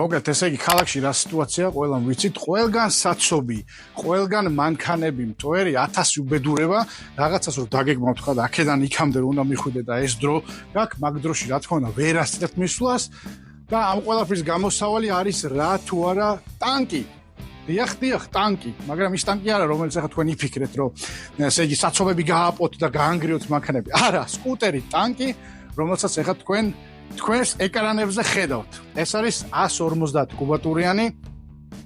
მოგეთ, ესე იგი, ქალაქში რა სიტუაცია, ყველამ ვიცით, ყველგან საცობი, ყველგან მანქანები, მტვერი, 1000 უბედურება, რაღაცას რომ დაგეგმავთ ხა და აქედან იქამდე რომ უნდა მიხვიდე და ეს დრო გაქვს, მაგ დროში რა თქმა უნდა ვერ ასწრებთ მისვლას და ამ ყველაფრის გამოსავალი არის რა თუ არა ტანკი. დიახ, ტანკი, მაგრამ ის ტანკი არა, რომელიც ახლა თქვენ იფიქრეთ, რომ ესე იგი, საცობები გააპოთ და გაანგრიოთ მანქანები. არა, სკუტერი, ტანკი, რომელსაც ახლა თქვენს ეკრანებზე ხედავთ. ეს არის 150 კუბატურიანი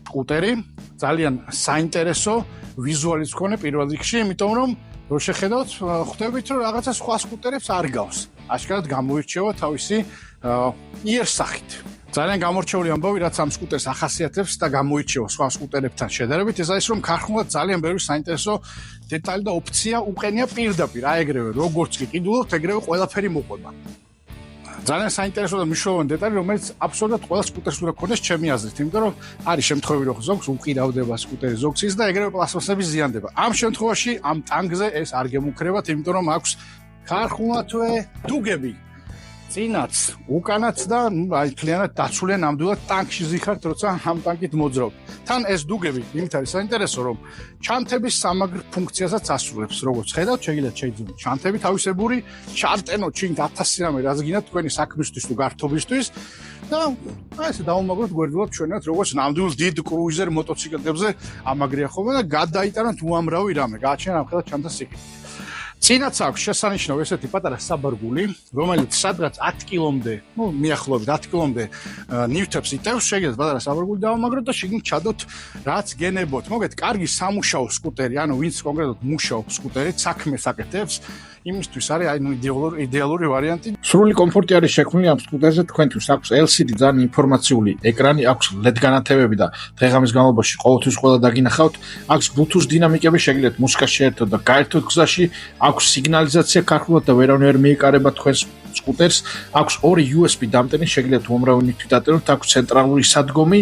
სკუტერი, ძალიან საინტერესო ვიზუალიც მქონე პირველ რიგში, იმიტომ რომ რო შეხედავთ, ხვდებით რომ რაღაცა სხვა სკუტერებს არ გავს. აშკარად გამოირჩევა თავისი იერსახით. ძალიან გამორჩეული ამბავი, რაც ამ სკუტერს ახასიათებს და გამოირჩევა სხვა სკუტერებთან შედარებით, ეს არის რომ ქარხნულად ძალიან ბევრი საინტერესო დეტალი და ოფცია უყენია პირდაპირ, აი ეგრევე როგორც კი ყიდულობთ, ეგრევე ყველაფერი მოყვება. ძალიან საინტერესო და მნიშვნელოვანი დეტალი, რომელიც აბსოლუტურად ყველა სკუტერს უნდა ქონდეს ჩემი აზრით, იმიტომ რომ არის შემთხვევები, რომ ზოგს უყირავდება სკუტერი ზოგს და ეგრევე პლასტმასები ზიანდება. ამ შემთხვევაში ამ ტანგზე ეს არ გემუქრებათ, იმიტომ რომ აქვს ქარხნულადვე დუგები. წინაც, უკანაც და აი მთლიანად დაცული ნამდვილად ტანკში ზიხართ, როცა ამ ტანკით მოძრაობთ. თან ეს დუგები იმით არის საინტერესო, რომ ჩანთების სამაგრ ფუნქციასაც ასრულებს. როგორც ხედავთ, შეგიძლიათ შეიძლება ჩანთები თავისებური ჩარტენოთ ჩინ 1000 რამე რაც გინდათ თქვენი საქმისთვის თუ გართობისთვის და აი ესე დაუმაგროთ გვერდულად ჩვენად, როგორც ნამდვილ დიდ კრუიზერ მოტოციკლებზე ამაგრია ხოლმე და გადაიტანოთ უამრავი რამე. გააჩნია ამ ხელად ჩანთას სიკეთე. წინაც აქვს შესანიშნავი ესეთი პატარა საბარგული, რომელიც სადღაც 10 კილომდე, მიახლოებით 10 კილომდე ნივთებს იტევს, შეგიძლიათ პატარა საბარგული დავამაგროთ და შიგნით ჩადოთ რაც გენებოთ. მოგეთ, კარგი სამუშაო სკუტერი, ანუ ვინც კონკრეტულად მუშაობს სკუტერით, საქმეს აკეთებს, იმისთვის არის აი იდეალური ვარიანტი. სრული კომფორტი არის შექმნილი ამ სკუტერზე თქვენთვის. აქვს LCD ძალიან ინფორმაციული ეკრანი, აქვს LED განათებები და დღე-ღამის განმავლობაში ყოველთვის ყველა დაგინახავთ. აქვს Bluetooth დინამიკები, შეგიძლიათ მუსიკას შეერთოთ და გაერთოთ გზაში. აქვს სიგნალიზაცია ქარხნულად და ვერავინ ვერ მიეკარება თქვენს სკუტერს. აქვს 2 USB დამტენი, შეგიძლიათ უამრავი ნივთი დატანოთ. აქვს ცენტრალური სადგომი,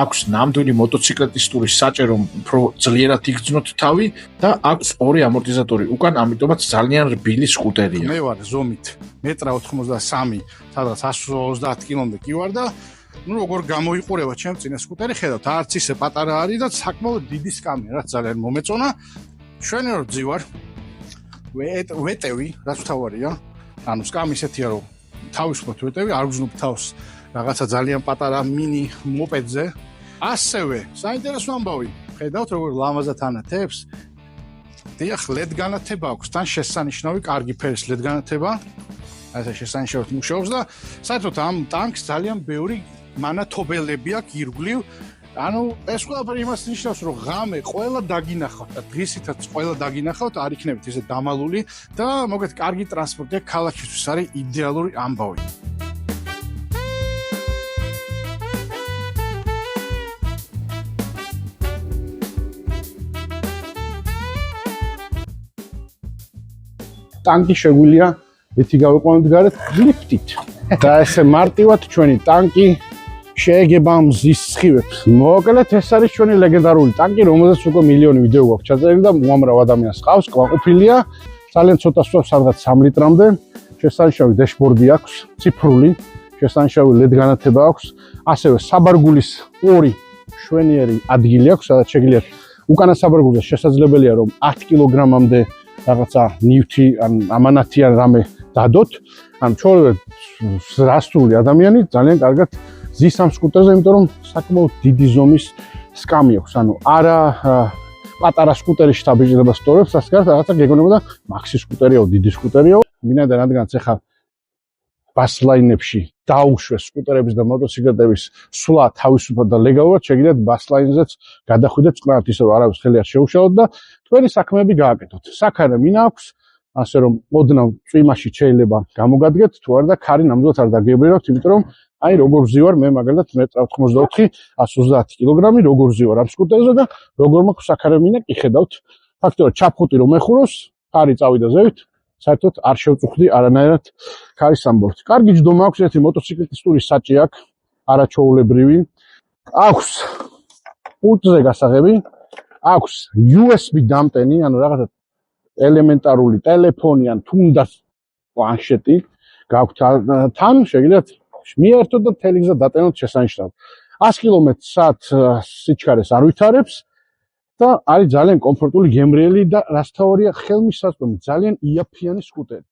აქვს ნამდვილი მოტოციკლეტისტური საჭე, რომ უფრო ძლიერად იგრძნოთ თავი და აქვს 2 ამორტიზატორი უკან, ამიტომაც ძალიან რბილი სკუტერია. მე ვარ ზომით 1.83 m, სადღაც 130 კილომდე კი ვარ და როგორ გამოიყურება ჩემ წინა სკუტერი, ხედავთ, არც ისე პატარა არის და საკმაოდ დიდი სკამია, რაც ძალიან მომეწონა. შვენი რომ ძივარ ვეტევი, რაც თავარია. ანუ სკამი ისეთია, რომ თავისუფლად ვეტევი, არ გზნობ თავს რაღაცა ძალიან პატარა მინი მოპედზე. ასევე საინტერესო ამბავი, ხედავთ როგორ ლამაზად ანათებს. დიახ, LED განათება აქვს, თან შესანიშნავი კარგი ფერის LED განათება. ასე შესანიშნავად მუშაობს და საერთოდ ამ ტანკს ძალიან ბევრი მანათობელები აქვს ირგვლივ. ანუ ეს ყველაფერი იმას ნიშნავს, რომ ღამე ყველა დაგინახავთ და დღისითაც ყველა დაგინახავთ, არ იქნებით ესე დამალული და მოგეთ კარგი ტრანსპორტია ქალაქისთვის არის იდეალური ამბავი. ტანკი შეგვიძლია ეთი გავიყვანოთ გარეთ ლიფტით. და ესე მარტივად ჩვენი ტანკი შეეგება მზის სხივებს. მოკლედ ეს არის ჩვენი ლეგენდარული ტანკი, რომელზეც უკვე მილიონი ვიდეო გვაქვს ჩაწერილი და უამრავ ადამიანს ყავს, კმაყოფილია. ძალიან ცოტა სწავს სადღაც 3 ლიტრამდე. შესანიშნავი დეშბორდი აქვს, ციფრული, შესანიშნავი LED განათება აქვს. ასევე საბარგულის 2 შვენიერი ადგილი აქვს, სადაც შეგიძლიათ უკანა საბარგულზე შესაძლებელია რომ 10 კილოგრამამდე რაღაცა ნივთი ან ამანათი ან რამე დადოთ. ან ჩვეულებრივ რასწული ადამიანი ძალიან კარგად ზის ამ სკუტერზე, იმიტომ რომ საკმაოდ დიდი ზომის სკამი აქვს. ანუ არა პატარა სკუტერში დაბეჭდება სწორებს, ასკარად რაღაცა გეგონება და მაქსი სკუტერიაო, დიდი სკუტერიაო. მინდა რადგანაც ახლა ბასლაინებში დაუშვეს სკუტერების და მოტოციკლების სვლა თავისუფლად და ლეგალურად, შეგიძლიათ ბასლაინზეც გადახვიდეთ წყნარით, ისე რომ არავის ხელი არ შეუშალოთ და თქვენი საქმეები გააკეთოთ. საქარე მინა აქვს, ასე რომ ოდნავ წვიმაში შეიძლება გამოგადგეთ, თუ არა და ქარი ნამდვილად არ დაგიებირავთ, იმიტომ რომ აი როგორ ვზივარ მე მაგალითად 1.84 130 კილოგრამი, როგორ ვზივარ ამ სკუტერზე და როგორ მაქვს საქარე მინა, კი ხედავთ. ფაქტობრივად ჩაფხუტი რომ ეხუროს, ქარი წავიდა ზევით, საერთოდ არ შევწუხდი არანაირად ქარის ამბავთ. კარგი ჯდომა აქვს, ერთი მოტოციკლისტური საჭი აქვს, არაჩვეულებრივი. აქვს პულტზე გასაღები, აქვს USB დამტენი, ანუ რაღაცა ელემენტარული ტელეფონი ან თუნდაც პლანშეტი გაქვთ თან, შეგიძლიათ მიერთოთ და თელეგზად დატანოთ შესანიშნავად. 100 კმ/სთ სიჩქარეს არ ვითარებს და არის ძალიან კომფორტული, გემრიელი და რაც თავარია, ხელმისაწვდომი ძალიან იაფიანი სკუტერი.